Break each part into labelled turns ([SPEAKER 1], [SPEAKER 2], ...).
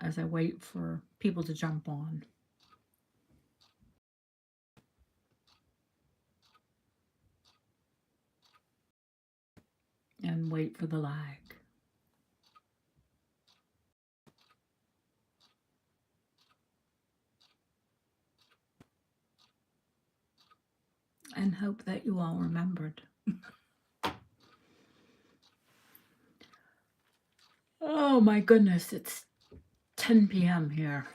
[SPEAKER 1] as I wait for people to jump on and wait for the lag. And hope that you all remembered. Oh my goodness, it's 10 p.m. here.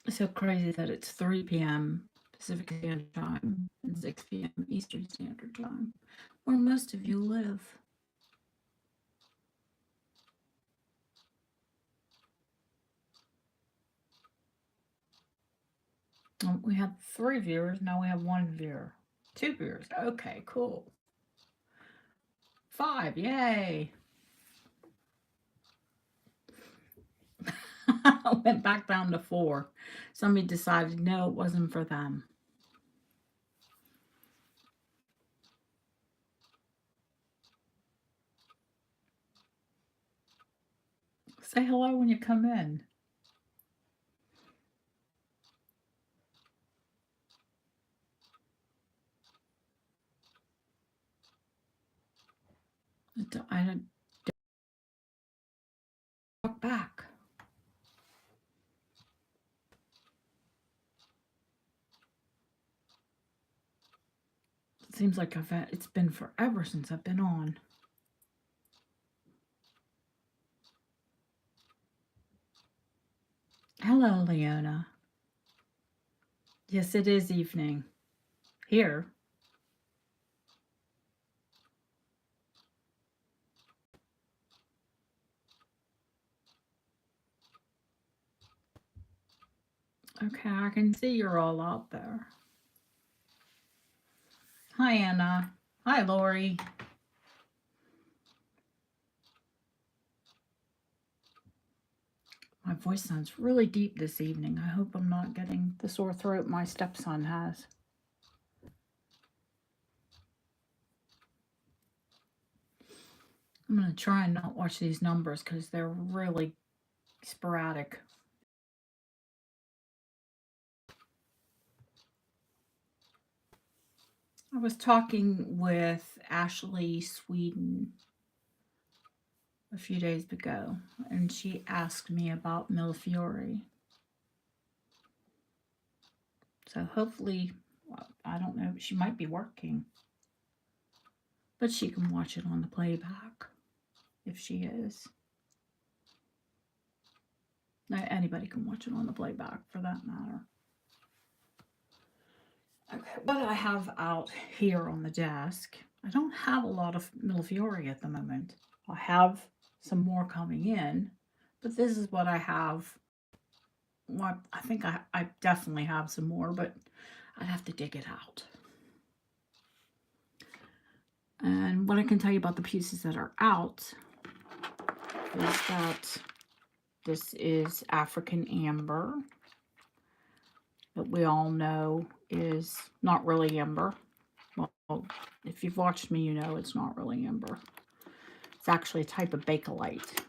[SPEAKER 1] It's so crazy that it's 3 p.m. Pacific Standard Time and 6 p.m. Eastern Standard Time, where most of you live. We had 3 viewers, now we have 1 viewer. 2 viewers, okay, cool. 5, yay! I went back down to 4. Somebody decided no, it wasn't for them. Say hello when you come in. I don't talk back. It seems like it's been forever since I've been on. Hello, Leona. Yes, it is evening. Here. Okay, I can see you're all out there. Hi, Anna. Hi, Lori. My voice sounds really deep this evening. I hope I'm not getting the sore throat my stepson has. I'm going to try and not watch these numbers because they're really sporadic. I was talking with Ashley Sweden a few days ago, and she asked me about Millefiori. So hopefully, I don't know, she might be working, but she can watch it on the playback if she is. Anybody can watch it on the playback for that matter. Okay, what I have out here on the desk, I don't have a lot of Millefiori at the moment. I have some more coming in, but this is what I have. Well, I think I definitely have some more, but I'd have to dig it out. And what I can tell you about the pieces that are out is that this is African Amber, that we all know is not really amber. Well, if you've watched me, you know it's not really amber. It's actually a type of bakelite,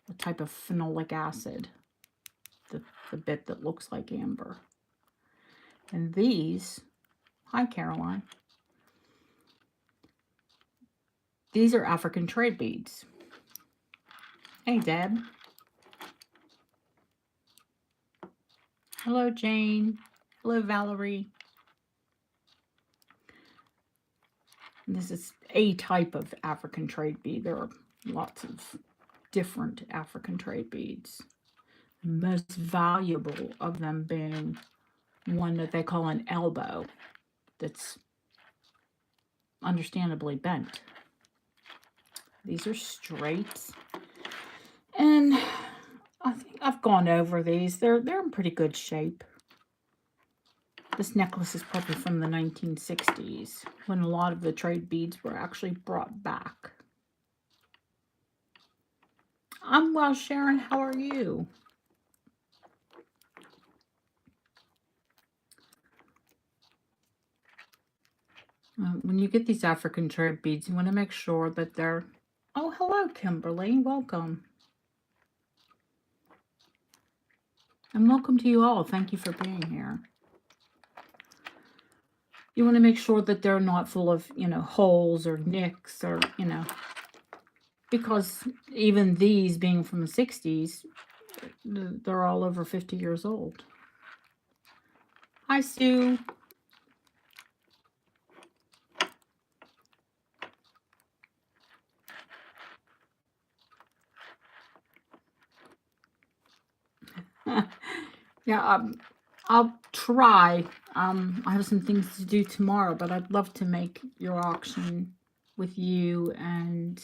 [SPEAKER 1] a type of phenolic acid, the bit that looks like amber. And these, hi Caroline, these are African trade beads. Hey Deb. Hello Jane. Hello Valerie. And this is a type of African trade bead. There are lots of different African trade beads. The most valuable of them being one that they call an elbow that's understandably bent. These are straight, and I think I've gone over these. They're in pretty good shape. This necklace is probably from the 1960s, when a lot of the trade beads were actually brought back. I'm well, Sharon. How are you? When you get these African trade beads, you want to make sure that they're... Oh, hello, Kimberly. Welcome. And welcome to you all. Thank you for being here. You want to make sure that they're not full of, holes or nicks or, because even these being from the 60s, they're all over 50 years old. Hi, Sue. Yeah, I'll try. I have some things to do tomorrow, but I'd love to make your auction with you and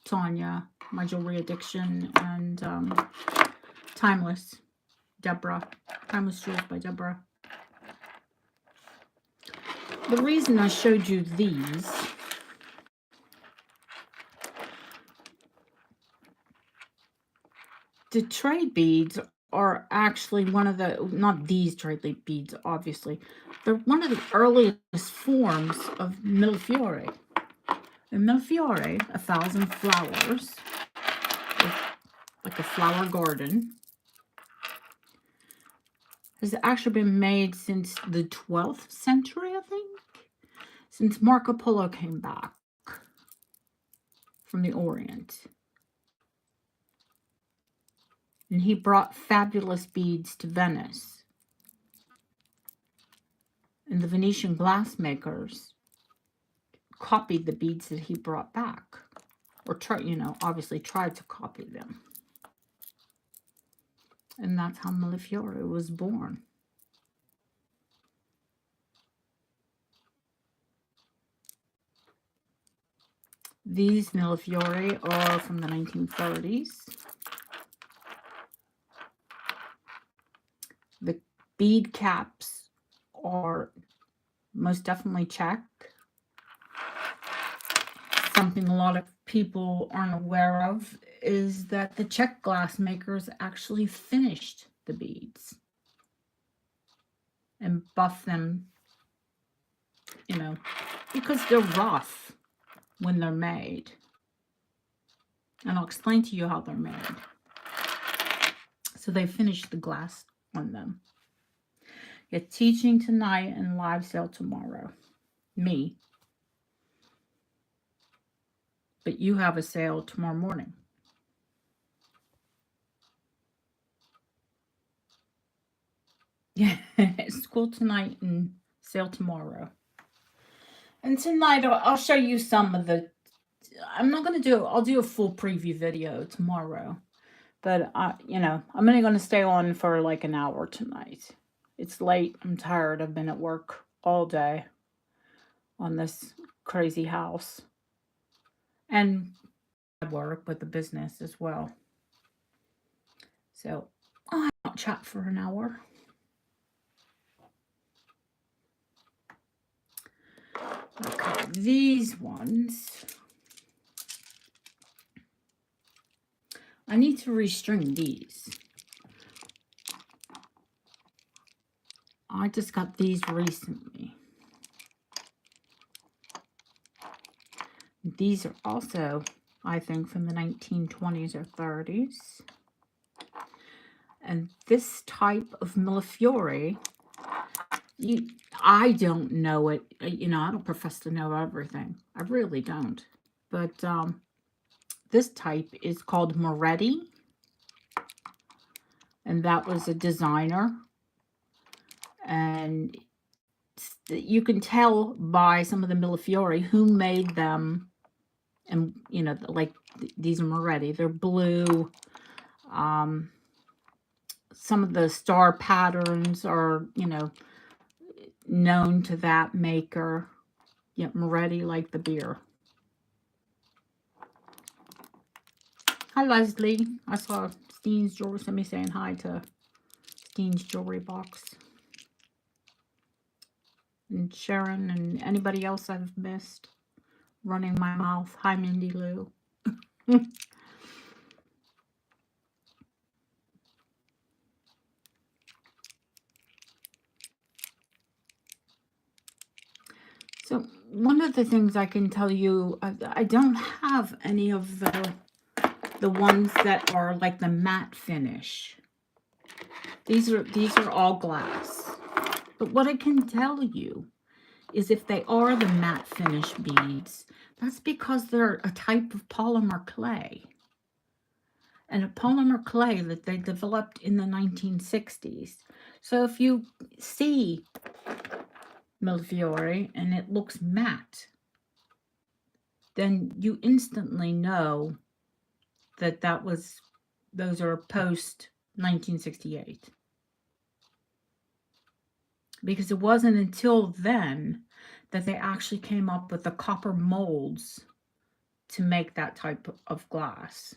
[SPEAKER 1] Tanya, my jewelry addiction, and Timeless, Deborah. Timeless Jewels by Deborah. The reason I showed you these, the trade beads are actually one of the, not these trade beads, obviously. They're one of the earliest forms of Millefiori. In Millefiori, 1,000 flowers, like a flower garden, has actually been made since the 12th century, I think, since Marco Polo came back from the Orient. And he brought fabulous beads to Venice. And the Venetian glassmakers copied the beads that he brought back. Or, obviously tried to copy them. And that's how Millefiori was born. These Millefiori are from the 1930s. The bead caps are most definitely Czech. Something a lot of people aren't aware of is that the Czech glassmakers actually finished the beads and buffed them, because they're rough when they're made. And I'll explain to you how they're made. So they finished the glass on them. Get teaching tonight and live sale tomorrow. Me. But you have a sale tomorrow morning. Yeah, school tonight and sale tomorrow. And tonight I'll show you some of the, I'm not going to do, I'll do a full preview video tomorrow. But, I'm only going to stay on for like an hour tonight. It's late. I'm tired. I've been at work all day on this crazy house. And I work with the business as well. So I'll chat for an hour. Okay, these ones. I need to restring these. I just got these recently. These are also, I think, from the 1920s or 30s. And this type of Millefiori, I don't know it. I don't profess to know everything. I really don't. But this type is called Moretti. And that was a designer. And you can tell by some of the Millefiori who made them. And, like these are Moretti. They're blue. Some of the star patterns are, known to that maker. Yeah, Moretti, like the beer. Hi, Leslie. I saw Steen's Jewelry, somebody saying hi to Steen's Jewelry Box. And Sharon and anybody else I've missed. Running my mouth. Hi, Mindy Lou. So one of the things I can tell you, I don't have any of the ones that are like the matte finish. These are all glass. But what I can tell you is if they are the matte finish beads, that's because they're a type of polymer clay. And a polymer clay that they developed in the 1960s. So if you see Millefiori and it looks matte, then you instantly know that those are post 1968. Because it wasn't until then that they actually came up with the copper molds to make that type of glass.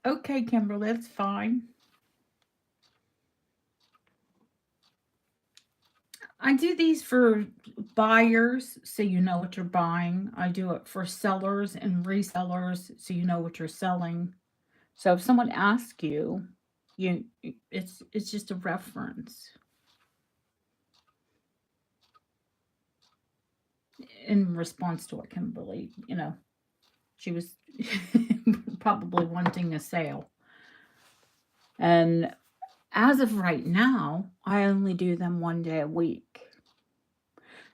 [SPEAKER 1] Okay, Kimberly, that's fine. I do these for buyers so you know what you're buying. I do it for sellers and resellers so you know what you're selling. So if someone asks you, it's just a reference. In response to what Kimberly, she was probably wanting a sale. And as of right now, I only do them one day a week.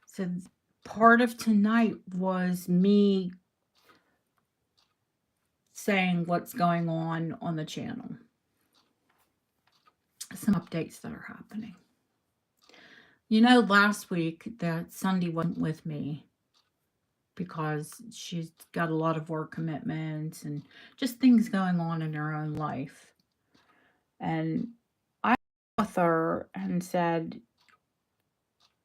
[SPEAKER 1] So part of tonight was me saying what's going on the channel. Some updates that are happening. Last week that Sunday wasn't with me because she's got a lot of work commitments and just things going on in her own life. And I with her and said,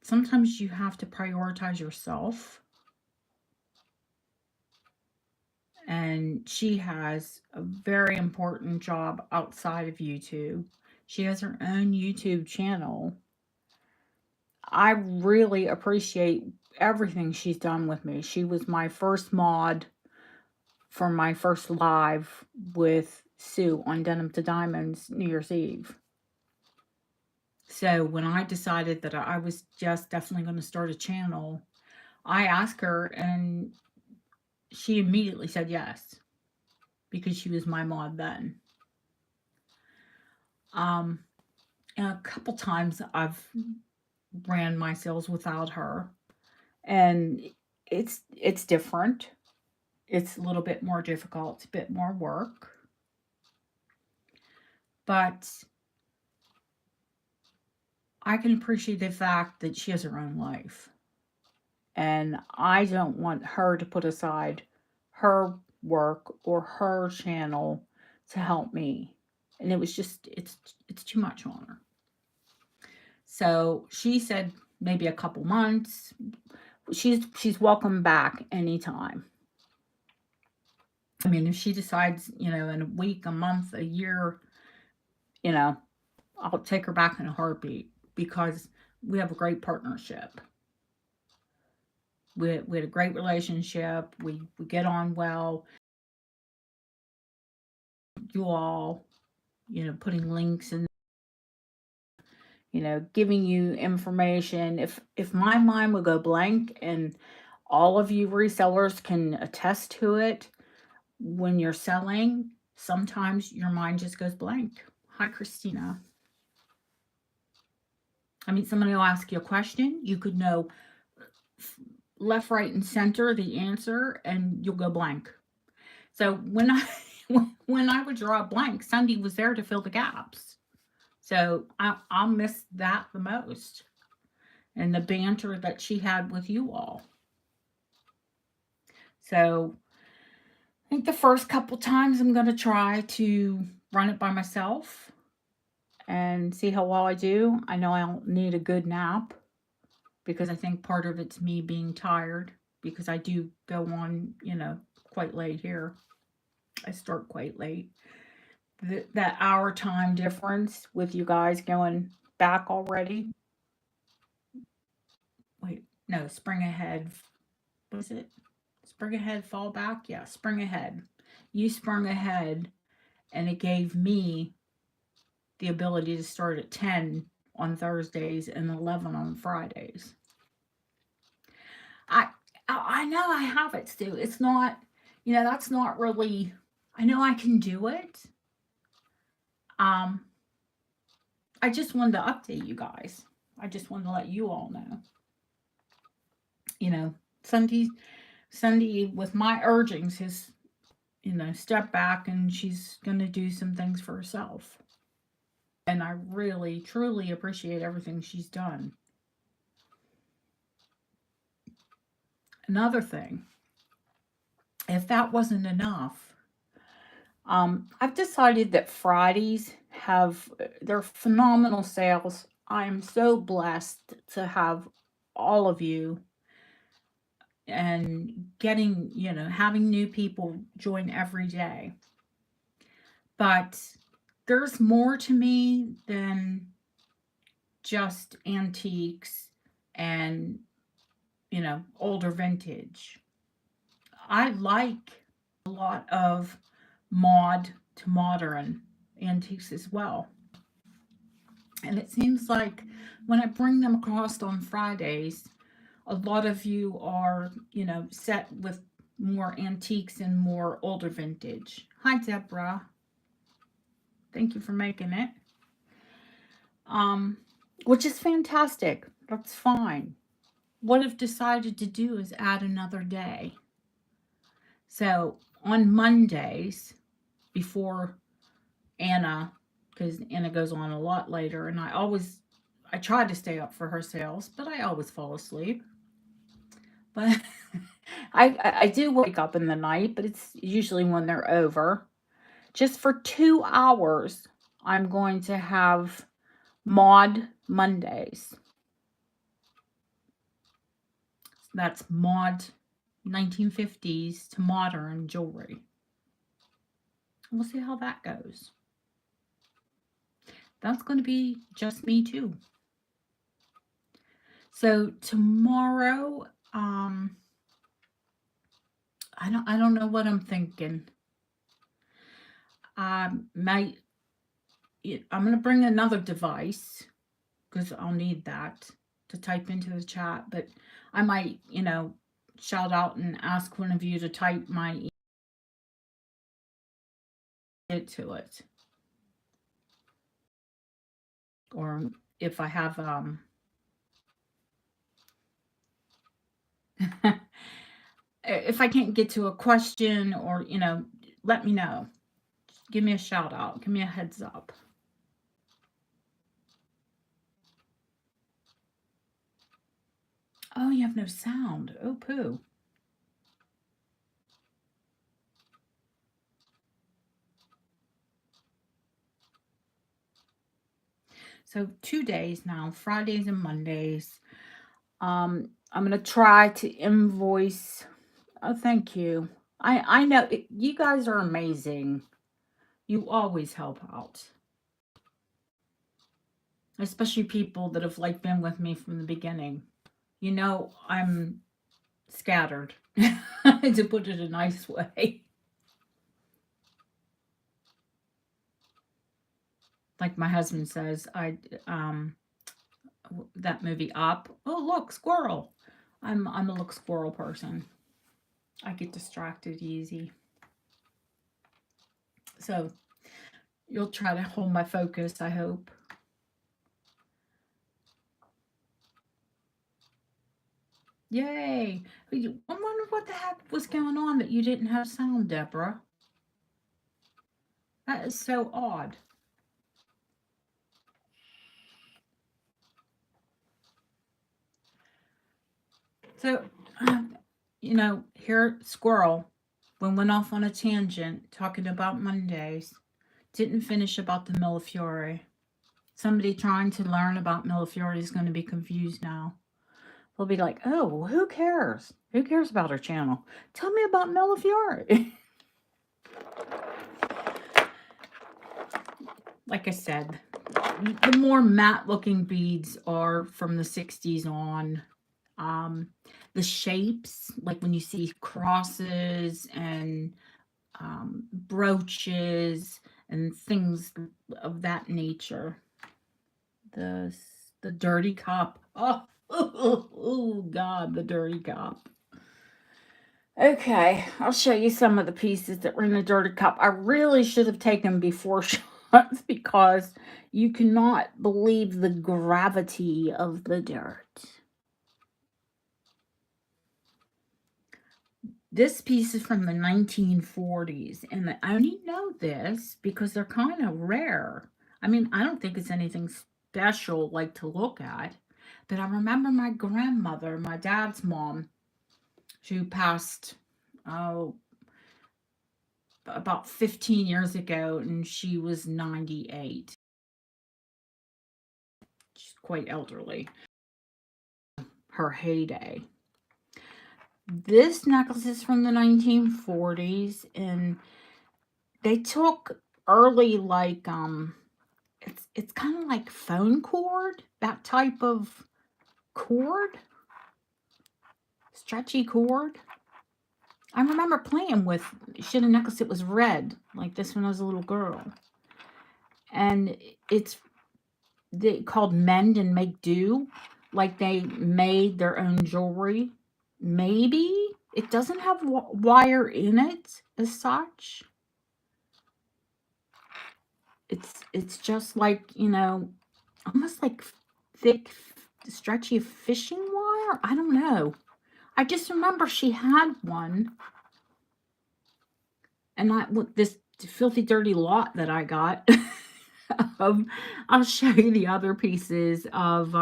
[SPEAKER 1] sometimes you have to prioritize yourself. And she has a very important job outside of YouTube. She has her own YouTube channel. I really appreciate everything she's done with me. She was my first mod for my first live with Sue on Denim to Diamonds New Year's Eve. So when I decided that I was just definitely going to start a channel, I asked her and she immediately said yes because she was my mod then. And a couple times I've ran my sales without her, and it's different. It's a little bit more difficult. It's a bit more work, but I can appreciate the fact that she has her own life, and I don't want her to put aside her work or her channel to help me. And it was just it's too much on her. So she said maybe a couple months. She's welcome back anytime. I mean, if she decides, in a week, a month, a year, I'll take her back in a heartbeat because we have a great partnership. We had a great relationship. We get on well. You all, putting links in, giving you information. If my mind would go blank, and all of you resellers can attest to it, when you're selling, sometimes your mind just goes blank. Hi, Christina. I mean, somebody will ask you a question. You could know left, right, and center the answer, and you'll go blank. So when I would draw a blank, Sunday was there to fill the gaps. So I'll miss that the most, and the banter that she had with you all. So I think the first couple times I'm going to try to run it by myself and see how well I do. I know I'll need a good nap because I think part of it's me being tired because I do go on, quite late here. I start quite late. That hour time difference with you guys going back already. Wait, no, spring ahead. What is it? Spring ahead, fall back? Yeah, spring ahead. You sprung ahead, and it gave me the ability to start at 10 on Thursdays and 11 on Fridays. I know I have it, Stu. It's not, that's not really I know I can do it. Um, I just wanted to update you guys. I just wanted to let you all know. You know, Sunday with my urgings has, stepped back and she's going to do some things for herself. And I really, truly appreciate everything she's done. Another thing, if that wasn't enough, I've decided that Fridays have they're phenomenal sales. I am so blessed to have all of you and getting, having new people join every day. But there's more to me than just antiques and, older vintage. I like a lot of mod to modern antiques as well. And it seems like when I bring them across on Fridays, a lot of you are, set with more antiques and more older vintage. Hi, Deborah. Thank you for making it. Which is fantastic. That's fine. What I've decided to do is add another day. So on Mondays, before Anna, because Anna goes on a lot later, and I try to stay up for her sales, but I always fall asleep. But I do wake up in the night, but it's usually when they're over. Just for 2 hours, I'm going to have Mod Mondays. That's mod 1950s to modern jewelry. We'll see how that goes. That's going to be just me too. So tomorrow, I don't know what I'm thinking. I'm going to bring another device because I'll need that to type into the chat, but I might, shout out and ask one of you to type my to it. Or if I have if I can't get to a question or, let me know. Give me a shout out. Give me a heads up. Oh, you have no sound. Oh, poo. So 2 days now, Fridays and Mondays. I'm going to try to invoice. Oh, thank you. I know you guys are amazing. You always help out. Especially people that have been with me from the beginning. I'm scattered, to put it a nice way. Like my husband says, that movie Up. Oh, look, squirrel. I'm a look squirrel person. I get distracted easy. So you'll try to hold my focus, I hope. Yay. I wonder what the heck was going on that you didn't have sound, Deborah. That is so odd. So, here, squirrel, went off on a tangent talking about Mondays. Didn't finish about the Millefiori. Somebody trying to learn about Millefiori is going to be confused now. They'll be like, oh, well, who cares? Who cares about our channel? Tell me about Millefiori. Like I said, the more matte looking beads are from the 60s on. The shapes, like when you see crosses and brooches and things of that nature. The dirty cup. Oh, oh God, the dirty cup. Okay, I'll show you some of the pieces that were in the dirty cup. I really should have taken before shots because you cannot believe the gravity of the dirt. This piece is from the 1940s, and I only know this because they're kind of rare. I mean, I don't think it's anything special like to look at, but I remember my grandmother, my dad's mom, who passed, oh, about 15 years ago, and she was 98. She's quite elderly. Her heyday. This necklace is from the 1940s, and they took early, like, it's kind of like phone cord, that type of cord, stretchy cord. I remember playing with, she had a necklace that was red, like this when I was a little girl. And it's called Mend and Make Do, like they made their own jewelry. Maybe it doesn't have wire in it as such. It's just like, you know, almost like thick, stretchy fishing wire. I don't know. I just remember she had one, and this filthy, dirty lot that I got. I'll show you the other pieces of.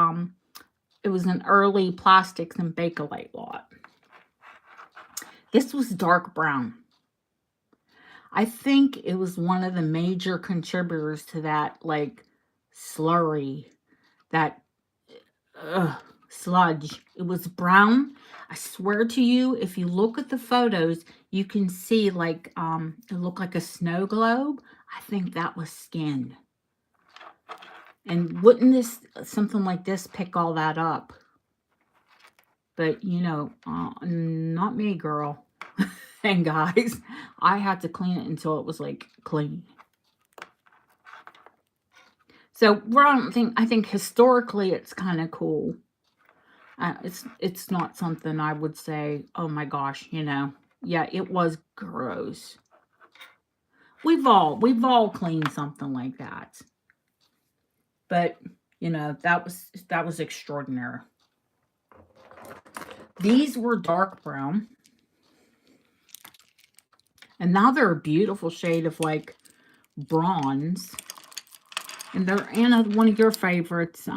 [SPEAKER 1] It was an early plastics and Bakelite lot. This was dark brown. I think it was one of the major contributors to that, like, slurry, that sludge. It was brown. I swear to you, if you look at the photos, you can see, like, it looked like a snow globe. I think that was skin. And wouldn't something like this pick all that up? But, you know, not me, girl. And guys, I had to clean it until it was, like, clean. So, I think historically it's kind of cool. It's not something I would say, oh my gosh, you know. Yeah, it was gross. We've all cleaned something like that. But, you know, that was extraordinary. These were dark brown. And now they're a beautiful shade of, like, bronze. And they're in one of your favorites,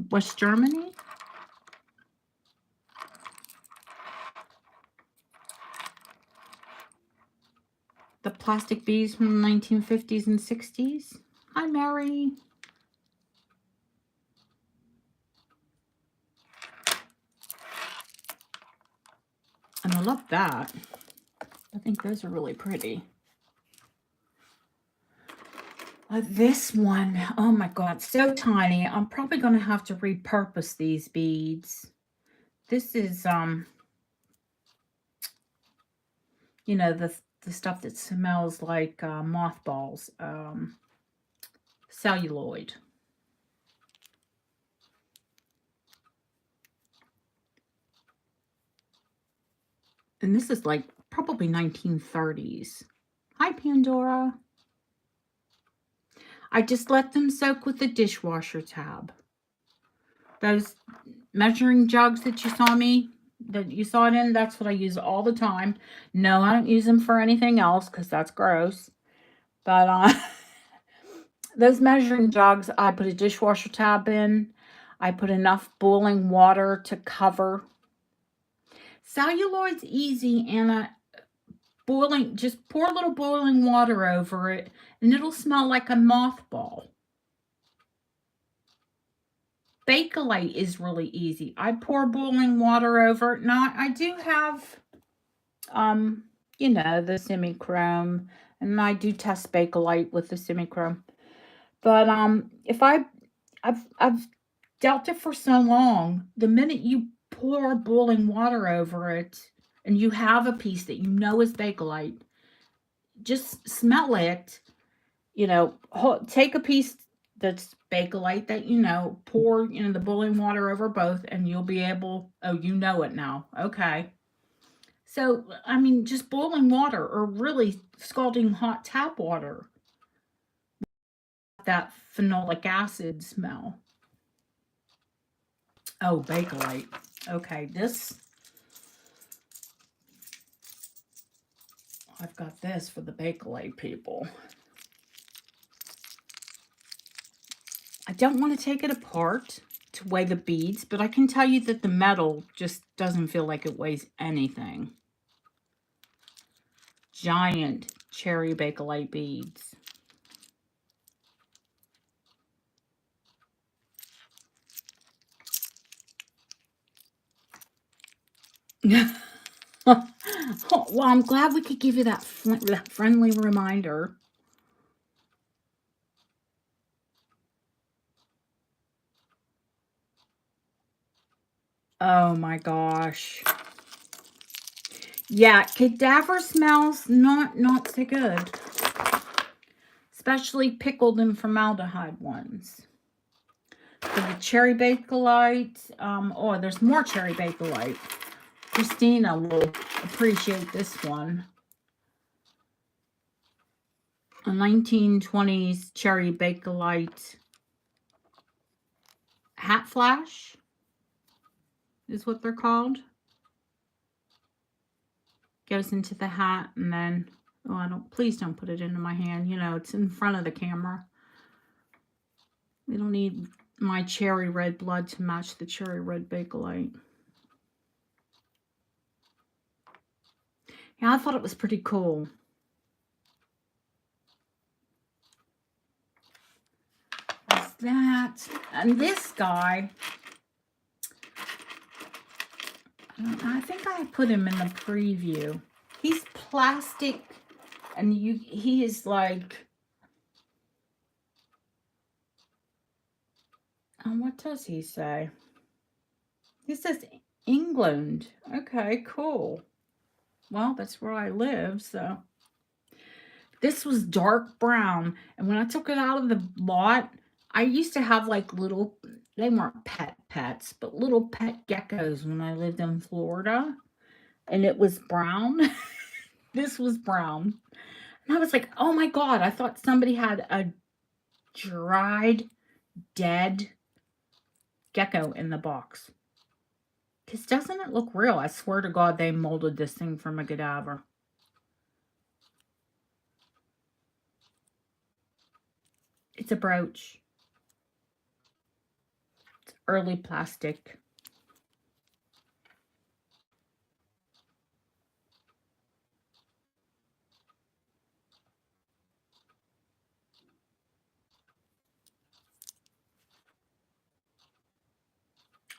[SPEAKER 1] West Germany. The plastic beads from the 1950s and 60s. Hi, Mary. And I love that. I think those are really pretty. This one, oh my God, so tiny. I'm probably going to have to repurpose these beads. This is, you know, the stuff that smells like mothballs, celluloid. And this is like probably 1930s. Hi, Pandora. I just let them soak with the dishwasher tab. Those measuring jugs that you saw it in, that's what I use all the time. No, I don't use them for anything else because that's gross. But those measuring jugs, I put a dishwasher tab in. I put enough boiling water to cover. Celluloid's easy, Anna. Just pour a little boiling water over it, and it'll smell like a mothball. Bakelite is really easy. I pour boiling water over it. Now, I do have, you know, the semi-chrome, and I do test Bakelite with the semi-chrome. But if I've dealt it for so long, the minute you pour boiling water over it, and you have a piece that you know is Bakelite, just smell it, you know, take a piece that's Bakelite that you know, pour, you know, the boiling water over both, and you'll be able, oh, you know it now. Okay. So, I mean, just boiling water or really scalding hot tap water, that phenolic acid smell. Oh, Bakelite. Okay, this, I've got this for the Bakelite people. I don't want to take it apart to weigh the beads, but I can tell you that the metal just doesn't feel like it weighs anything. Giant cherry Bakelite beads. Well, I'm glad we could give you that friendly reminder. Oh my gosh. Yeah, cadaver smells not so good. Especially pickled and formaldehyde ones. For the cherry Bakelite, oh, there's more cherry Bakelite. Christina will appreciate this one. A 1920s cherry Bakelite hat flash is what they're called. Goes into the hat and then, oh, please don't put it into my hand. You know, it's in front of the camera. We don't need my cherry red blood to match the cherry red Bakelite. Yeah, I thought it was pretty cool. There's that. And this guy, I think I put him in the preview. He's plastic and he is like, what does he say? He says England. Okay, cool. Well, that's where I live, so. This was dark brown, and when I took it out of the lot, I used to have like little, they weren't pets, but little pet geckos when I lived in Florida, and it was brown. This was brown. And I was like, oh my God, I thought somebody had a dried, dead gecko in the box. Because doesn't it look real? I swear to God, they molded this thing from a cadaver. It's a brooch. It's early plastic.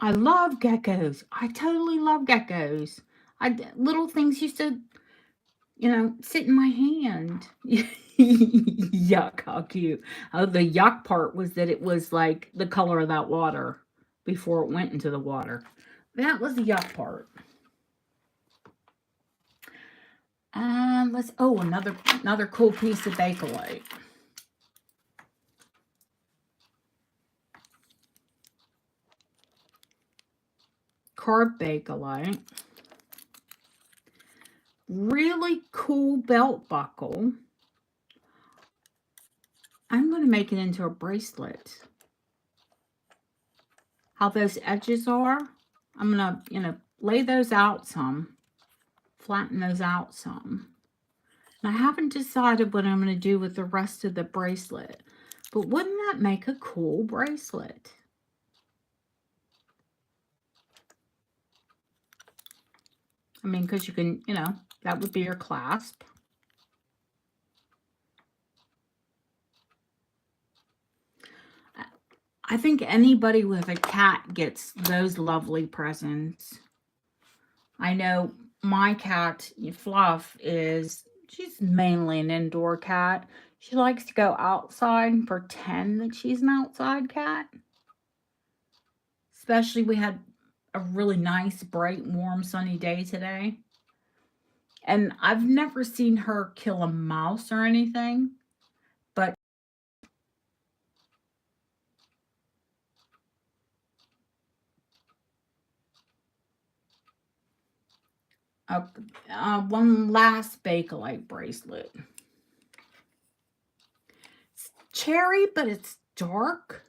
[SPEAKER 1] I love geckos. I totally love geckos. Little things used to, sit in my hand. Yuck, how cute. Oh, the yuck part was that it was like the color of that water before it went into the water. That was the yuck part. Another cool piece of Bakelite. Carved Bakelite. Really cool belt buckle. I'm going to make it into a bracelet. How those edges are, I'm going to, lay those out some. Flatten those out some. And I haven't decided what I'm going to do with the rest of the bracelet. But wouldn't that make a cool bracelet? I mean, because you can, that would be your clasp. I think anybody with a cat gets those lovely presents. I know my cat, Fluff, she's mainly an indoor cat. She likes to go outside and pretend that she's an outside cat. Especially we had a really nice, bright, warm, sunny day today. And I've never seen her kill a mouse or anything. But One last Bakelite bracelet. It's cherry, but it's dark.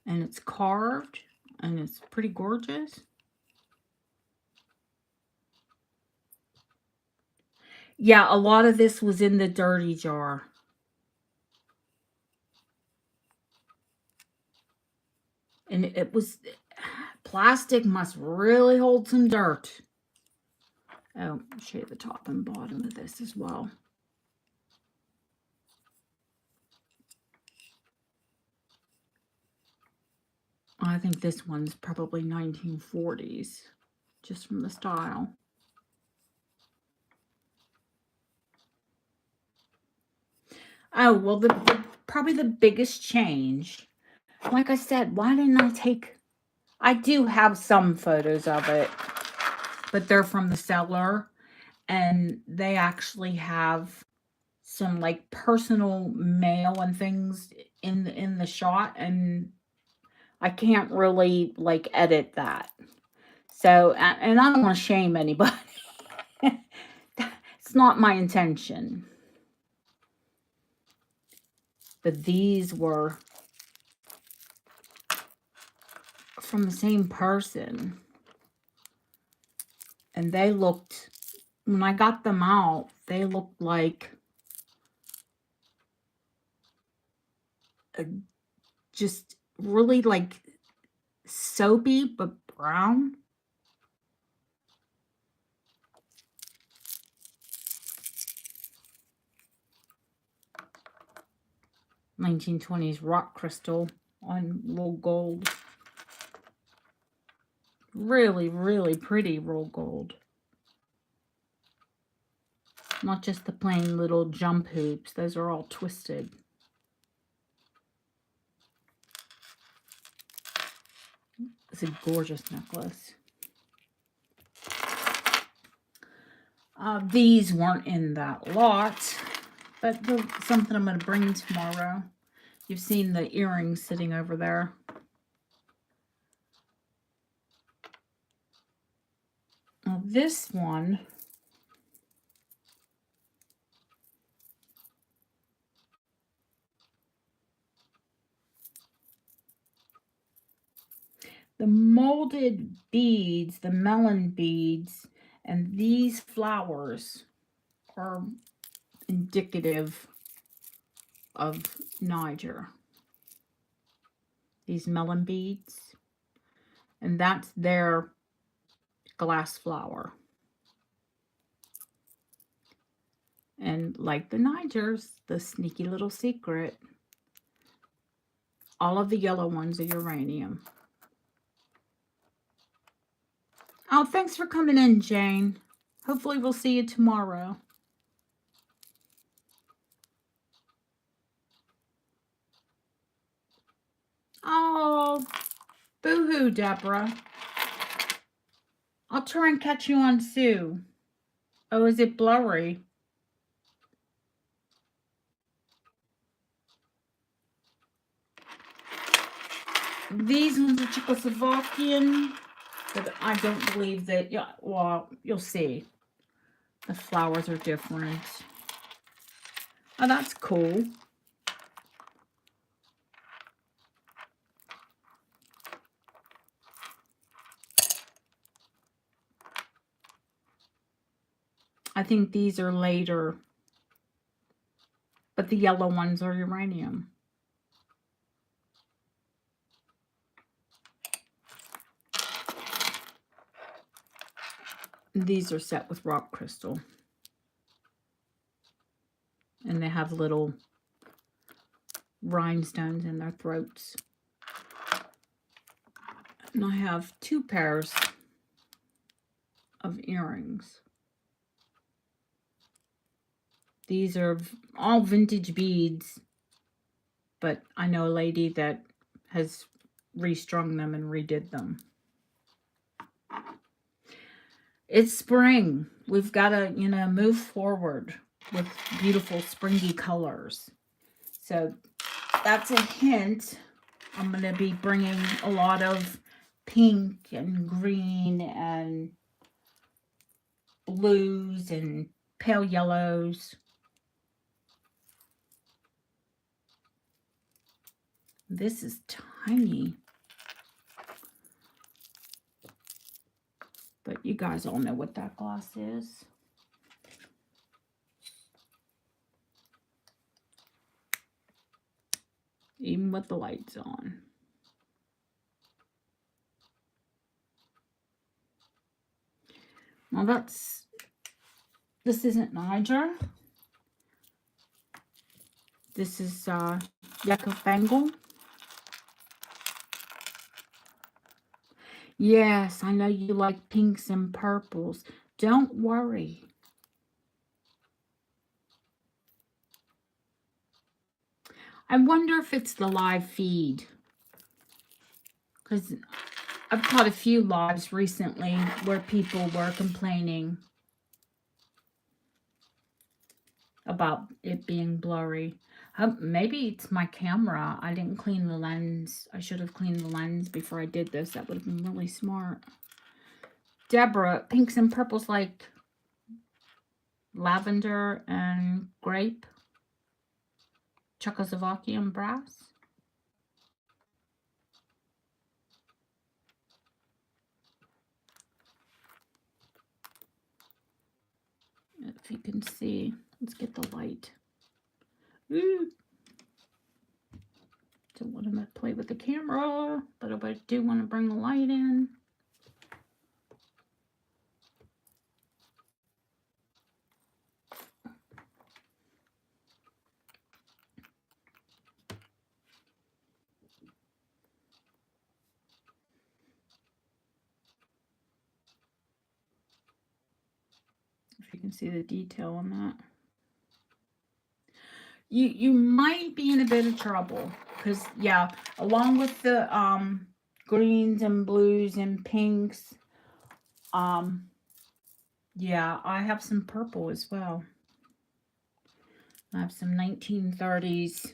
[SPEAKER 1] And it's carved, and it's pretty gorgeous. Yeah, a lot of this was in the dirty jar. And it was, plastic must really hold some dirt. Oh, I'll show you the top and bottom of this as well. I think this one's probably 1940s, just from the style. Oh, well, probably the biggest change. Like I said, why didn't I take... I do have some photos of it, but they're from the seller, and they actually have some like personal mail and things in the shot, and I can't really like edit that. So, and I don't want to shame anybody. It's not my intention. But these were from the same person. And they looked, when I got them out, they looked like just really like soapy, but brown. (1920s) rock crystal on roll gold. Really, really pretty roll gold. Not just the plain little jump hoops. Those are all twisted. It's a gorgeous necklace. These weren't in that lot, but something I'm going to bring tomorrow. You've seen the earrings sitting over there. Now this one, the molded beads, the melon beads, and these flowers are indicative of Niger. These melon beads. And that's their glass flower. And like the Nigers, the sneaky little secret, all of the yellow ones are uranium. Oh, thanks for coming in, Jane. Hopefully we'll see you tomorrow. Oh, boo-hoo, Deborah. I'll try and catch you on Sue. Oh, is it blurry? These ones are Czechoslovakian, but I don't believe that, yeah, well, you'll see. The flowers are different. Oh, that's cool. I think these are later, but the yellow ones are uranium. These are set with rock crystal. And they have little rhinestones in their throats. And I have 2 pairs of earrings. These are all vintage beads, but I know a lady that has restrung them and redid them. It's spring. We've got to, you know, move forward with beautiful springy colors. So that's a hint. I'm going to be bringing a lot of pink and green and blues and pale yellows. This is tiny. But you guys all know what that glass is. Even with the lights on. Well, this isn't Niger. This is Yakov Bengal. Yes, I know you like pinks and purples. Don't worry. I wonder if it's the live feed. Because I've caught a few lives recently where people were complaining about it being blurry. Maybe it's my camera. I didn't clean the lens. I should have cleaned the lens before I did this. That would have been really smart. Deborah, pinks and purples like lavender and grape. Czechoslovakian brass. If you can see, let's get the light. Ooh. Don't want to play with the camera, but I do want to bring the light in. If you can see the detail on that. You might be in a bit of trouble because, yeah, along with the greens and blues and pinks, yeah, I have some purple as well. I have some 1930s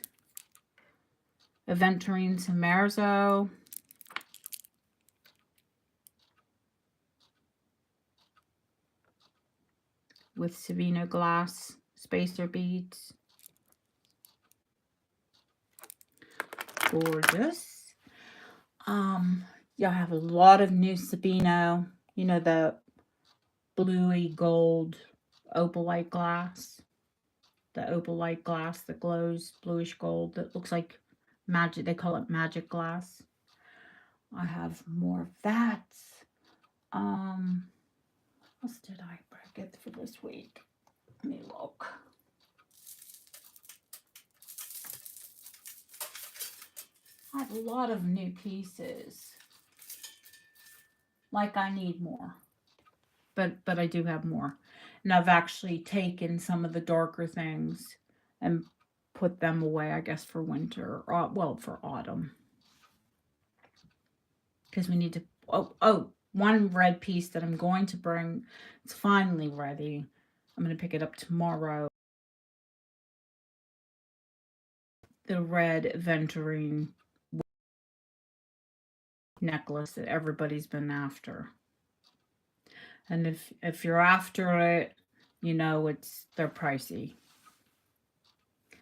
[SPEAKER 1] Aventurine Samarzo. With Savino glass spacer beads. Gorgeous. Yeah, I have a lot of new Sabino. You know, the bluey gold opalite glass. The opalite glass that glows bluish gold that looks like magic. They call it magic glass. I have more of that. What else did I get for this week? Let me look. I have a lot of new pieces. Like I need more. But I do have more. And I've actually taken some of the darker things and put them away, I guess, for winter. Or, well, for autumn. Because we need to... Oh, one red piece that I'm going to bring. It's finally ready. I'm going to pick it up tomorrow. The red Aventurine necklace that everybody's been after. And if you're after it, you know they're pricey.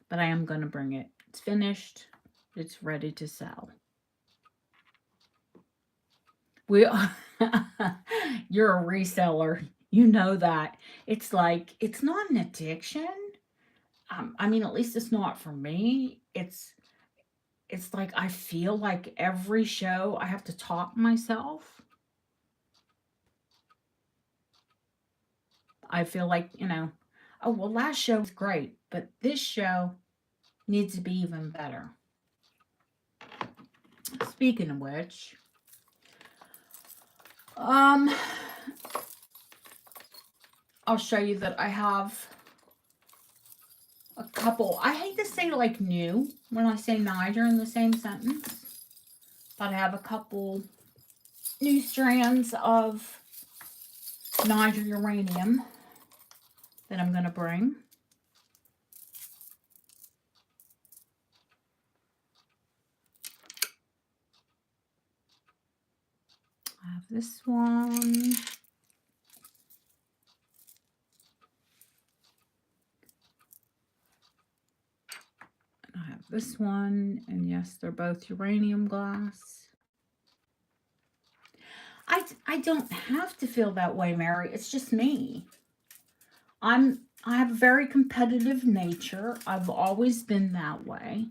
[SPEAKER 1] But I am going to bring it. It's finished. It's ready to sell. You're a reseller. You know that. It's like, it's not an addiction. I mean, at least it's not for me. It's like I feel like every show I have to top myself. I feel like, oh, well, last show was great, but this show needs to be even better. Speaking of which, I'll show you that I have a couple. I hate to say like new when I say Niger in the same sentence, but I have a couple new strands of Niger uranium that I'm going to bring. I have this one. I have this one, and yes, they're both uranium glass. I don't have to feel that way, Mary. It's just me. I have a very competitive nature. I've always been that way.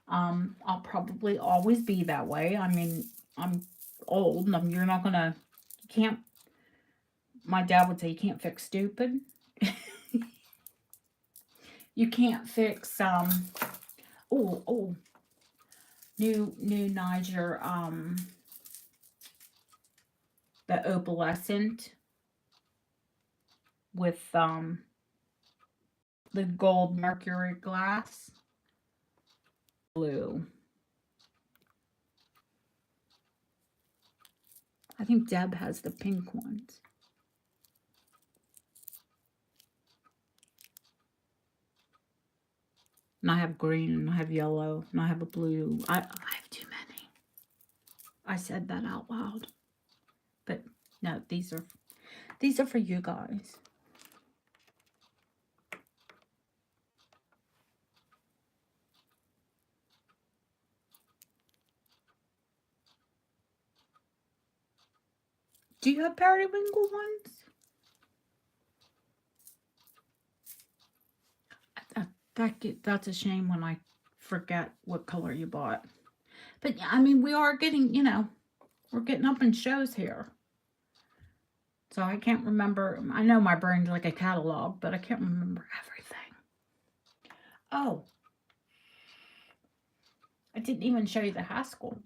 [SPEAKER 1] I'll probably always be that way. I mean, I'm old. You're not gonna, you can't. My dad would say you can't fix stupid. You can't fix oh new Niger the opalescent with the gold mercury glass blue. I think Deb has the pink ones. And I have green, and I have yellow, and I have a blue. I have too many. I said that out loud. But no, these are for you guys. Do you have periwinkle ones? That's a shame when I forget what color you bought. But I mean, we are getting, we're getting up in shows here. So I can't remember. I know my brain's like a catalog, but I can't remember everything. Oh, I didn't even show you the Haskell.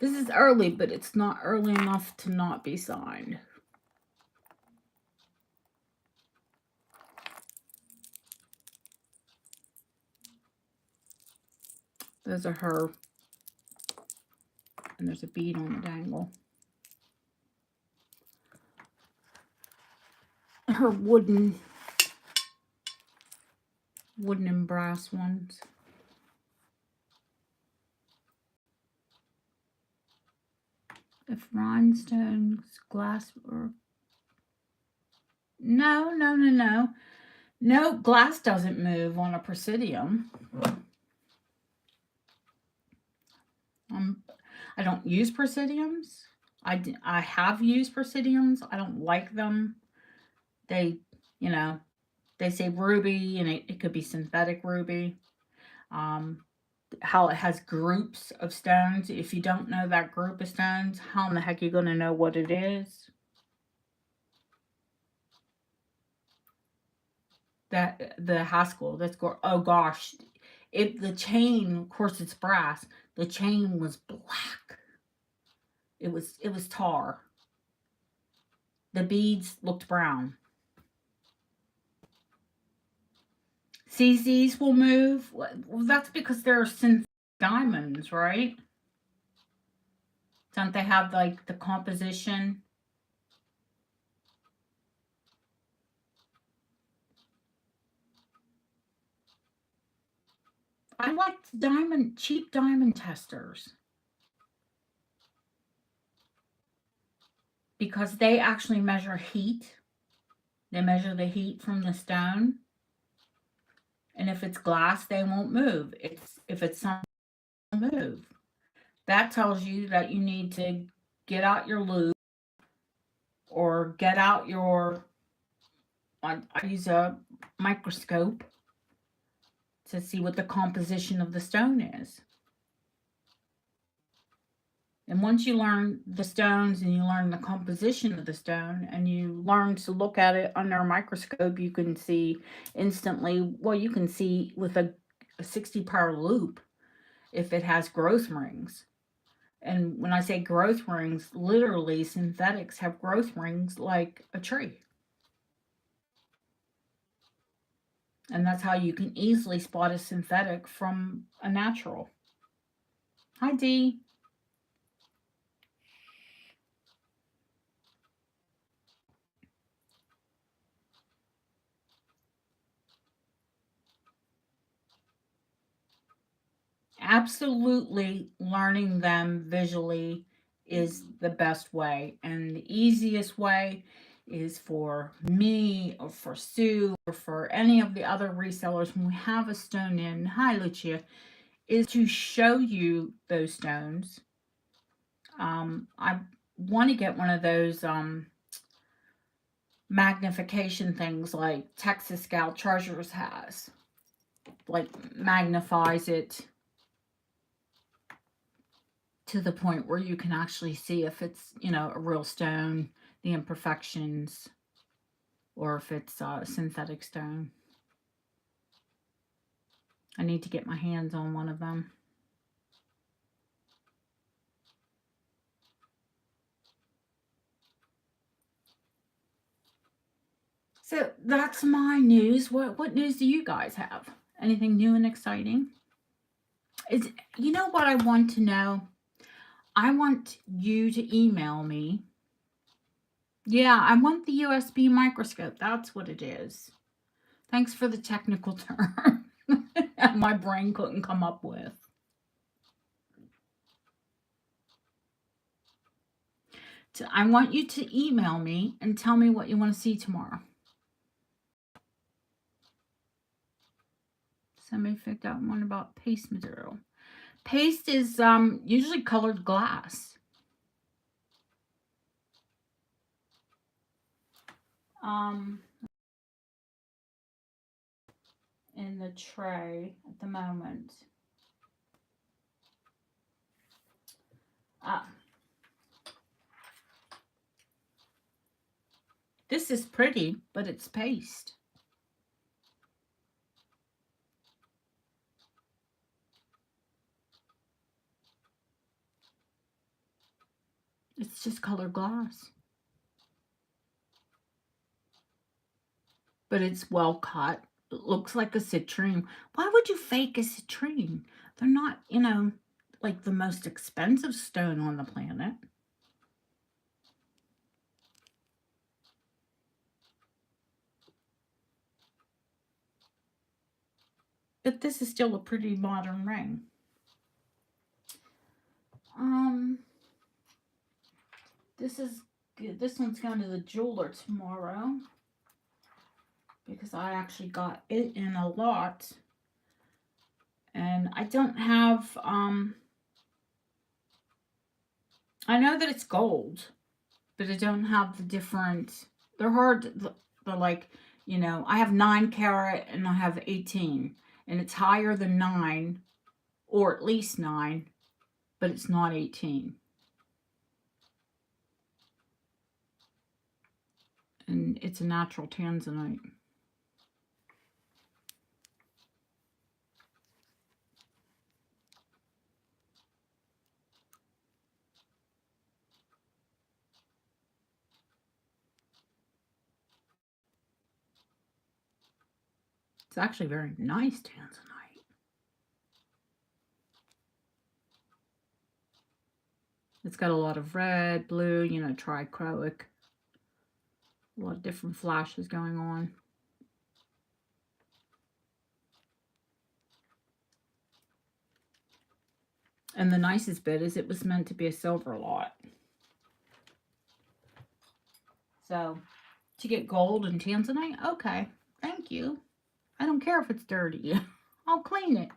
[SPEAKER 1] This is early, but it's not early enough to not be signed. Those are her. And there's a bead on the dangle. Her wooden and brass ones. If rhinestones, glass, or no. No, glass doesn't move on a Presidium. I don't use Presidiums. I have used Presidiums. I don't like them. They, they say ruby, and it could be synthetic ruby. How it has groups of stones. If you don't know that group of stones, how in the heck are you going to know what it is? That the Haskell, oh gosh, the chain, of course it's brass. The chain was black. It was tar. The beads looked brown. CZs will move. Well, that's because they're synthetic diamonds, right? Don't they have like the composition? I like cheap diamond testers, because they actually measure heat. They measure the heat from the stone. And if it's glass, they won't move. If it's something, they'll move. That tells you that you need to get out your loupe, or get out your, I use a microscope to see what the composition of the stone is. And once you learn the stones, and you learn the composition of the stone, and you learn to look at it under a microscope, you can see instantly, well, you can see with a 60 power loupe if it has growth rings. And when I say growth rings, literally synthetics have growth rings like a tree. And that's how you can easily spot a synthetic from a natural. Hi, Dee. Absolutely, learning them visually is the best way. And the easiest way is for me or for Sue or for any of the other resellers when we have a stone in, hi Lucia, is to show you those stones. I want to get one of those magnification things like Texas Scout Treasures has. Like magnifies it to the point where you can actually see if it's, you know, a real stone, the imperfections, or if it's a synthetic stone. I need to get my hands on one of them. So that's my news. What news do you guys have? Anything new and exciting? You know what I want to know? I want you to email me. Yeah, I want the USB microscope. That's what it is. Thanks for the technical term my brain couldn't come up with. So I want you to email me and tell me what you want to see tomorrow. Somebody picked out one about paste material. Paste is usually colored glass. In the tray at the moment. This is pretty, but it's paste. It's just colored glass. But it's well cut. It looks like a citrine. Why would you fake a citrine? They're not, you know, like the most expensive stone on the planet. But this is still a pretty modern ring. This one's going to the jeweler tomorrow because I actually got it in a lot. And I don't have, I know that it's gold, but I don't have the different, they're hard, they're like, you know, I have 9 carat and I have 18, and it's higher than 9, or at least 9, but it's not 18. And it's a natural tanzanite. It's actually very nice tanzanite. It's got a lot of red, blue, you know, trichroic. A lot of different flashes going on. And the nicest bit is it was meant to be a silver lot. So, to get gold and tanzanite, okay, thank you. I don't care if it's dirty. I'll clean it.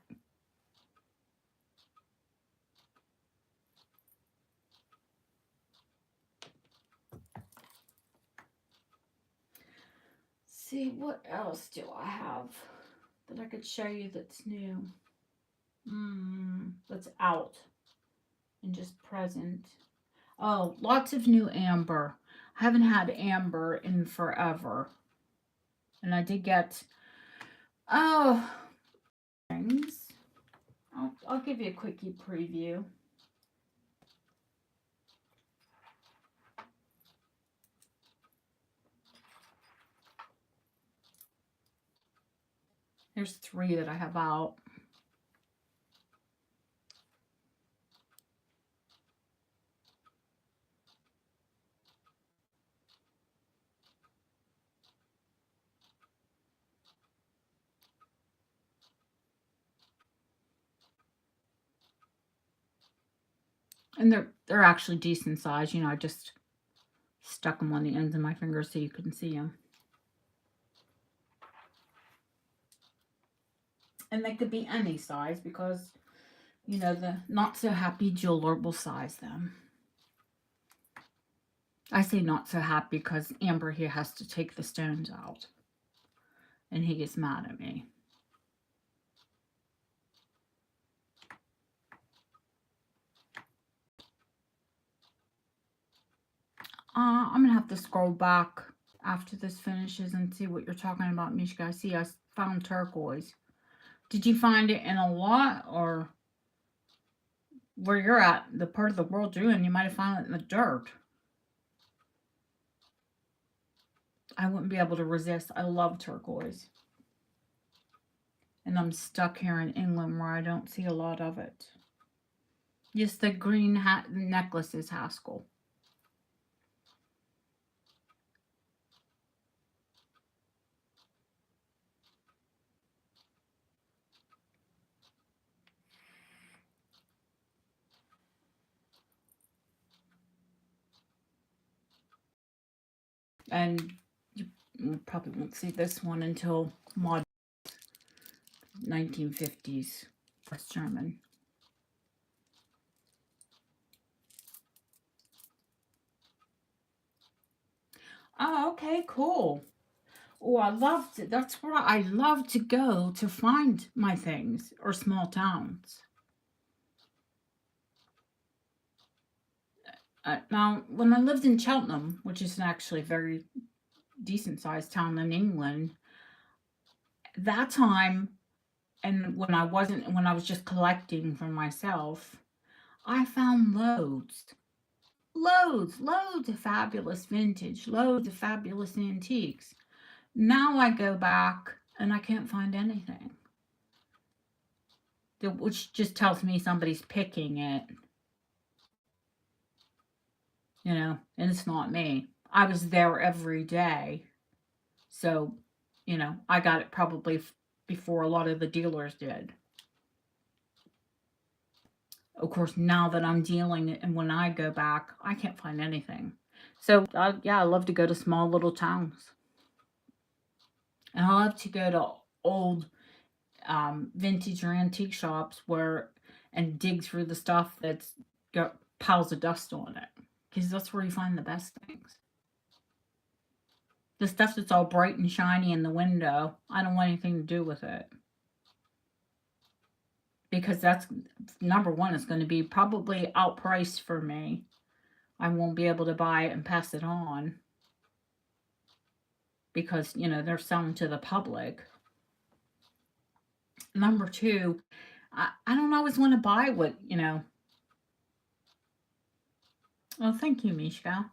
[SPEAKER 1] See, what else do I have that I could show you that's new? That's out and just present. Oh, lots of new amber. I haven't had amber in forever. And I did get, things. I'll give you a quickie preview. There's 3 that I have out. And they're actually decent size. You know, I just stuck them on the ends of my fingers so you couldn't see them. And they could be any size because, you know, the not so happy jeweler will size them. I say not so happy because Amber here has to take the stones out. And he gets mad at me. I'm going to have to scroll back after this finishes and see what you're talking about, Mishka. I see I found turquoise. Did you find it in a lot, or where you're at, the part of the world you're in, you might have found it in the dirt? I wouldn't be able to resist. I love turquoise. And I'm stuck here in England where I don't see a lot of it. Just the green necklace is Haskell. And you probably won't see this one until mod 1950s West German. Oh, okay, cool. Oh, I love to, that's where I love to go to find my things, or small towns. Now, when I lived in Cheltenham, which is actually a very decent sized town in England, that time, and when I was just collecting for myself, I found loads of fabulous vintage, loads of fabulous antiques. Now I go back and I can't find anything, which just tells me somebody's picking it, you know, and it's not me. I was there every day, so, you know, I got it probably before a lot of the dealers did. Of course, now that I'm dealing it, and when I go back, I can't find anything. So, yeah, I love to go to small little towns. And I love to go to old vintage or antique shops and dig through the stuff that's got piles of dust on it. Because that's where you find the best things. The stuff that's all bright and shiny in the window, I don't want anything to do with it. Because that's, number one, it's going to be probably outpriced for me. I won't be able to buy it and pass it on. Because, you know, they're selling to the public. Number two, I don't always want to buy what, you know. Oh, thank you, Mishka.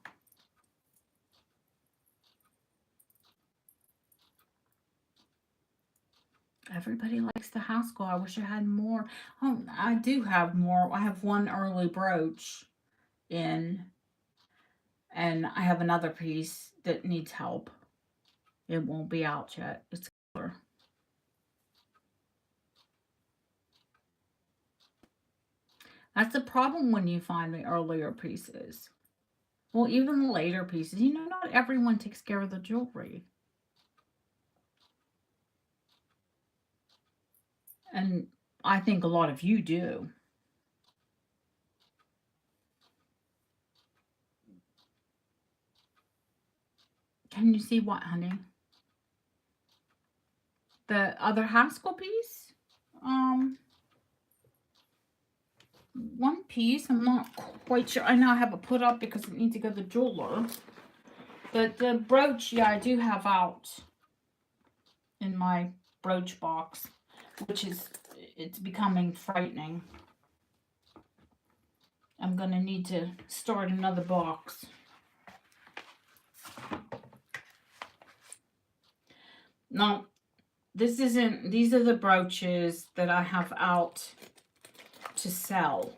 [SPEAKER 1] Everybody likes the Haskell. I wish I had more. Oh, I do have more. I have one early brooch in, and I have another piece that needs help. It won't be out yet. It's color. That's the problem when you find the earlier pieces. Well, even the later pieces. You know, not everyone takes care of the jewelry. And I think a lot of you do. Can you see what, honey? The other Haskell piece? One piece. I'm not quite sure. I know I have it put up because it needs to go to the jeweler. But the brooch, yeah, I do have out in my brooch box, which is, it's becoming frightening. I'm going to need to start another box. Now, these are the brooches that I have out to sell.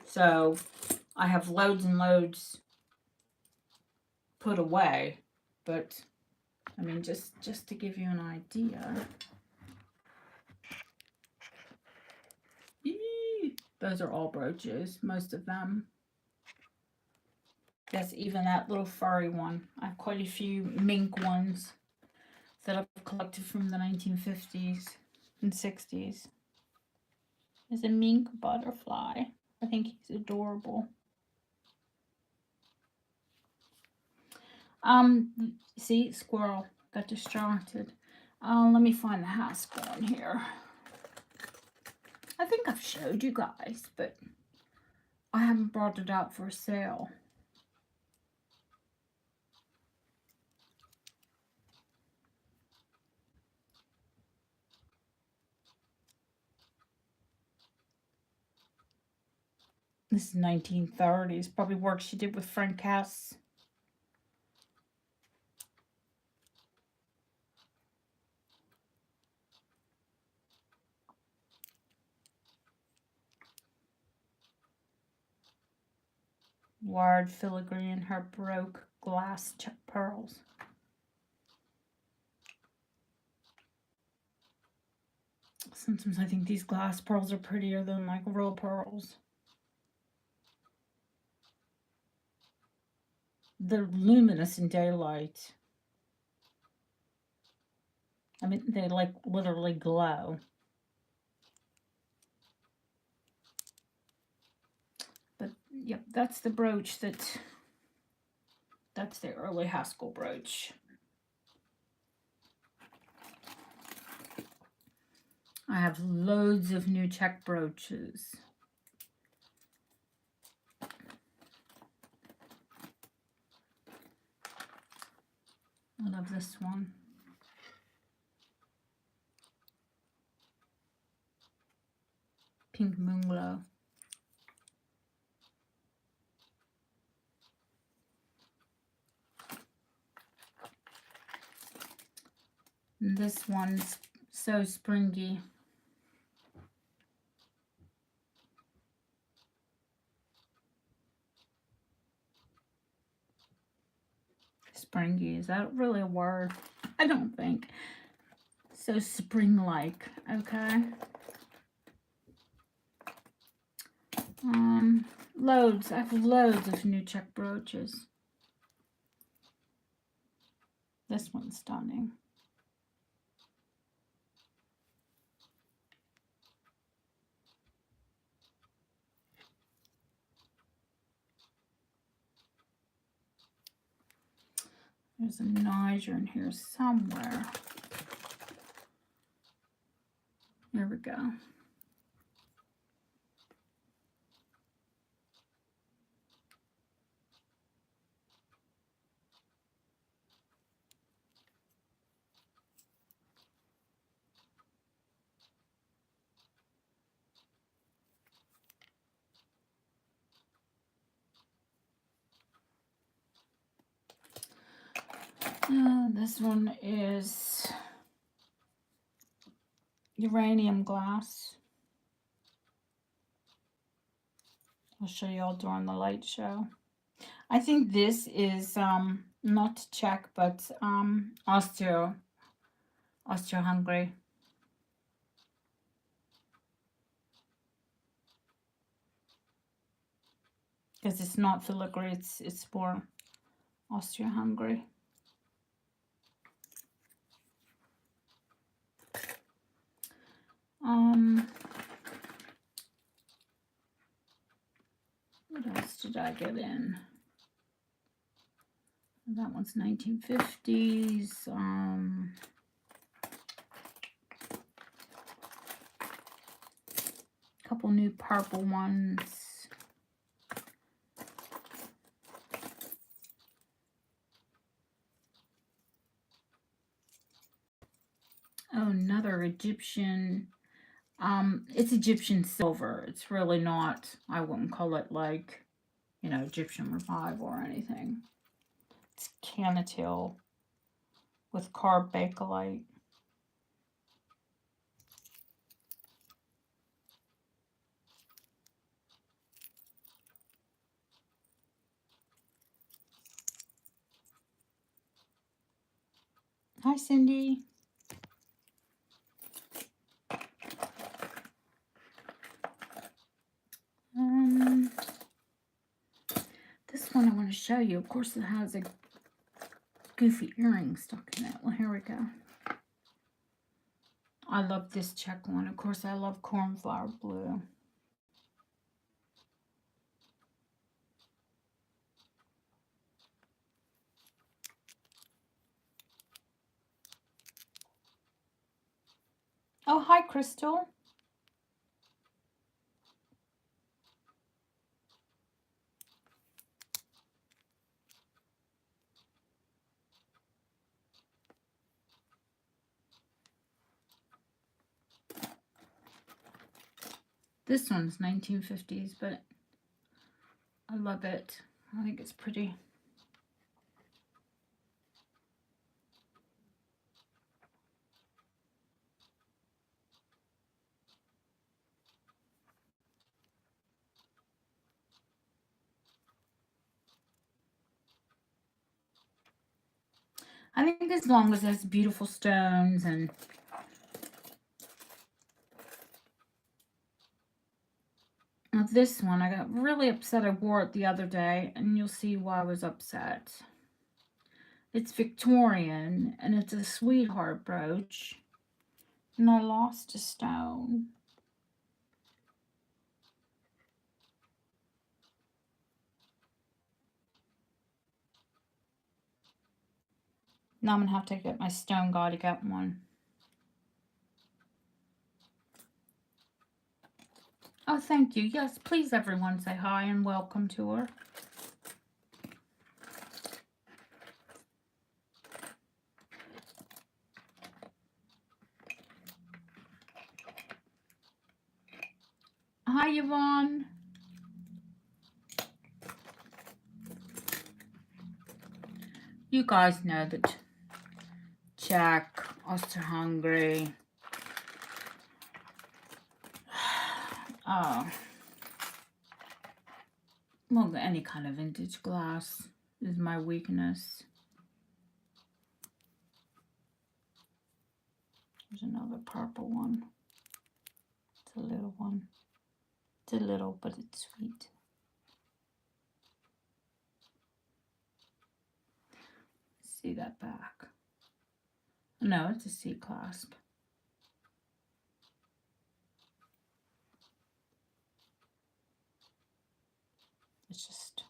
[SPEAKER 1] So I have loads and loads put away, but I mean, just to give you an idea. Those are all brooches, most of them. Yes, even that little furry one. I have quite a few mink ones that I've collected from the 1950s and 60s. There's a mink butterfly. I think he's adorable. See, squirrel got distracted. Let me find the haskell in here. I think I've showed you guys, but I haven't brought it out for sale. This is 1930s, probably work she did with Frank Cass. Wired filigree in her broke glass pearls. Sometimes I think these glass pearls are prettier than like real pearls. They're luminous in daylight. I mean, they like literally glow. But yep, that's the brooch that's the early Haskell brooch. I have loads of new check brooches. I love this one. Pink moon glow. And this one's so springy. Springy, is that really a word? I don't think. So spring-like, okay? Loads. I have loads of new check brooches. This one's stunning. There's a Niger in here somewhere. There we go. This one is uranium glass. I'll show you all during the light show. I think this is not Czech, but Austro-Hungary. Because it's not filigree, it's for Austro-Hungary. What else did I get in? That one's 1950s. Couple new purple ones. Oh, another Egyptian. It's Egyptian silver. It's really not, I wouldn't call it like, you know, Egyptian revival or anything. It's Canatil with carved bakelite. Hi, Cindy. This one I want to show you. Of course, it has a goofy earring stuck in it. Well, here we go. I love this check one. Of course, I love cornflower blue. Oh, hi, Crystal. This one's 1950s, but I love it. I think it's pretty. I think as long as it has beautiful stones and now this one, I got really upset. I wore it the other day, and you'll see why I was upset. It's Victorian, and it's a sweetheart brooch, and I lost a stone. Now I'm going to have to get my stone guy to get one. Oh, thank you. Yes, please, everyone, say hi and welcome to her. Hi, Yvonne. You guys know that Jack, Osterhungry, well, any kind of vintage glass is my weakness. There's another purple one. It's a little one. It's a little, but it's sweet. See that back? No, it's a C clasp. It's just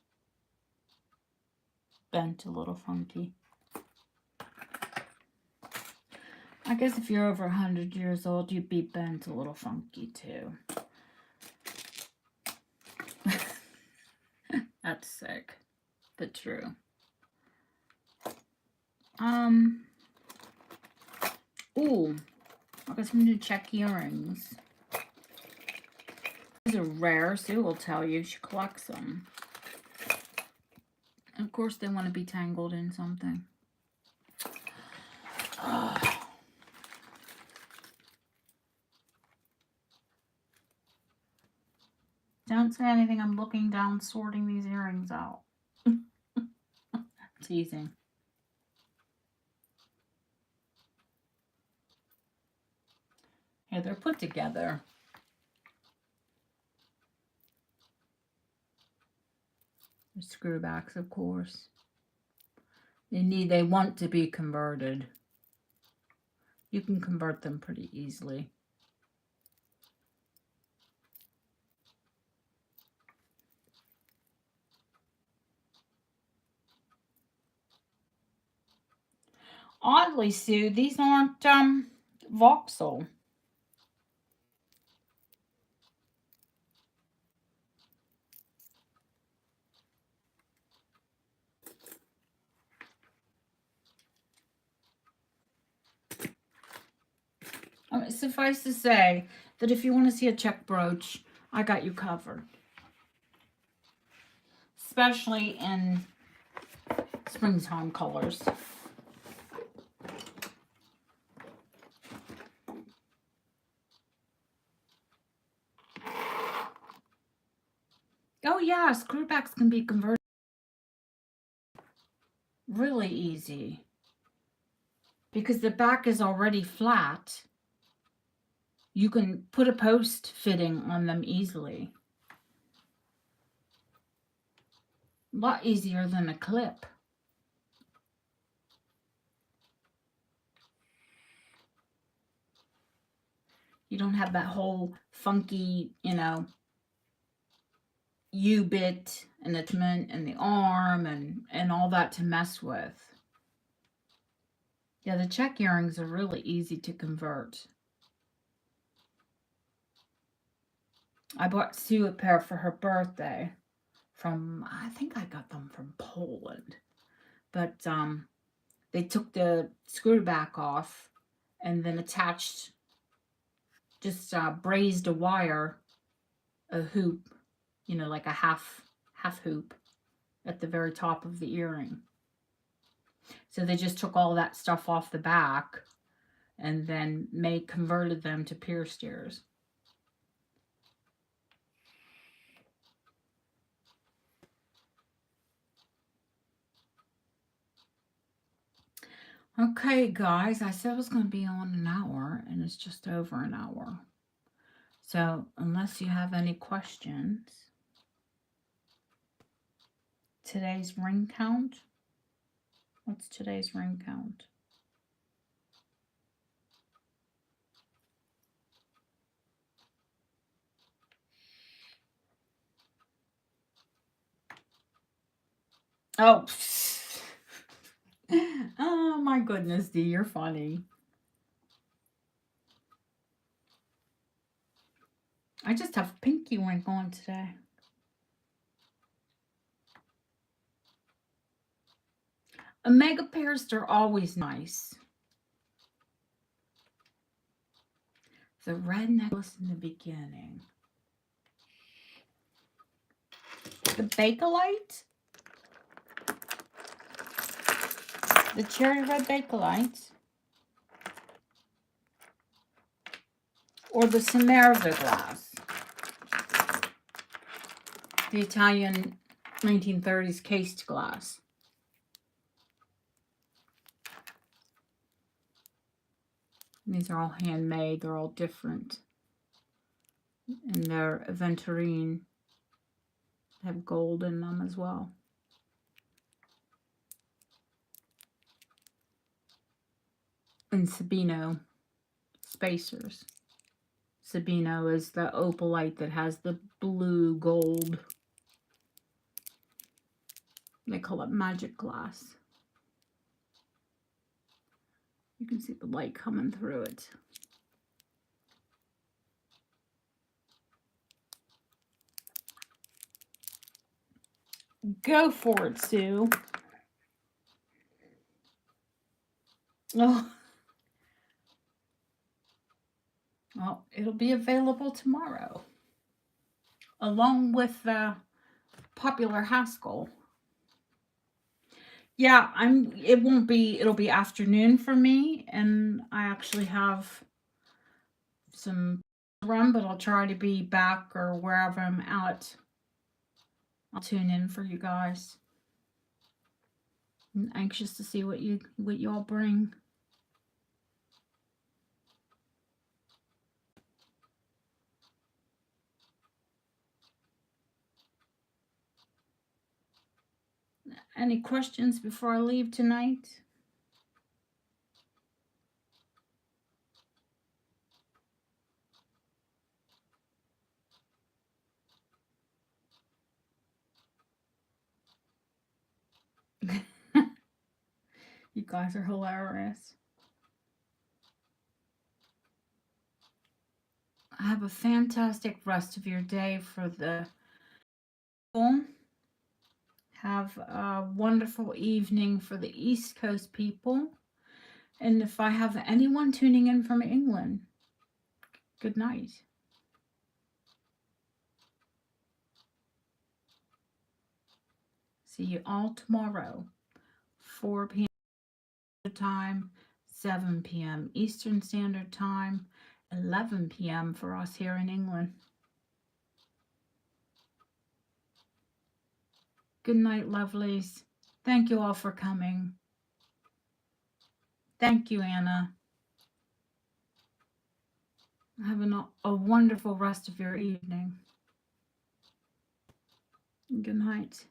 [SPEAKER 1] bent a little funky. I guess if you're over 100 years old, you'd be bent a little funky too. That's sick, but true. Ooh, I got some new check earrings. These are rare. Sue will tell you she collects them. And of course, they want to be tangled in something. Don't say anything. I'm looking down, sorting these earrings out. Teasing. Here, they're put together. The screwbacks, of course. They want to be converted. You can convert them pretty easily. Oddly, Sue, these aren't voxel. Suffice to say that if you want to see a check brooch, I got you covered. Especially in springtime colors. Oh yeah, screwbacks can be converted really easy. because the back is already flat, you can put a post fitting on them easily. A lot easier than a clip. You don't have that whole funky, you know, U-bit and the attachment and the arm and all that to mess with. Yeah, the check earrings are really easy to convert. I bought Sue a pair for her birthday from, I think I got them from Poland. But they took the screw back off and then attached, just brazed a wire, a hoop, you know, like a half hoop at the very top of the earring. So they just took all that stuff off the back and then converted them to pierced ears. Okay, guys, I said I was going to be on an hour, and it's just over an hour. So, unless you have any questions, today's ring count. What's today's ring count? Oh, oh my goodness, Dee, you're funny. I just have pinky ring on today. Omega pairs are always nice. The red necklace in the beginning. The Bakelite. The cherry red Bakelite. Or the Samerza glass. The Italian 1930s cased glass. These are all handmade. They're all different. And they're aventurine. They have gold in them as well. And Sabino spacers. Sabino is the opalite that has the blue gold. They call it magic glass. You can see the light coming through it. Go for it, Sue. Oh. Well, it'll be available tomorrow. Along with the popular Haskell. Yeah, it'll be afternoon for me, and I actually have some run, but I'll try to be back or wherever I'm at. I'll tune in for you guys. I'm anxious to see what you all bring. Any questions before I leave tonight? You guys are hilarious. Have a fantastic rest of your day for the people. Have a wonderful evening for the East Coast people. And if I have anyone tuning in from England, good night. See you all tomorrow, 4 p.m. time, 7 p.m. Eastern Standard Time, 11 p.m. for us here in England. Good night, lovelies. Thank you all for coming. Thank you, Anna. Have a wonderful rest of your evening. Good night.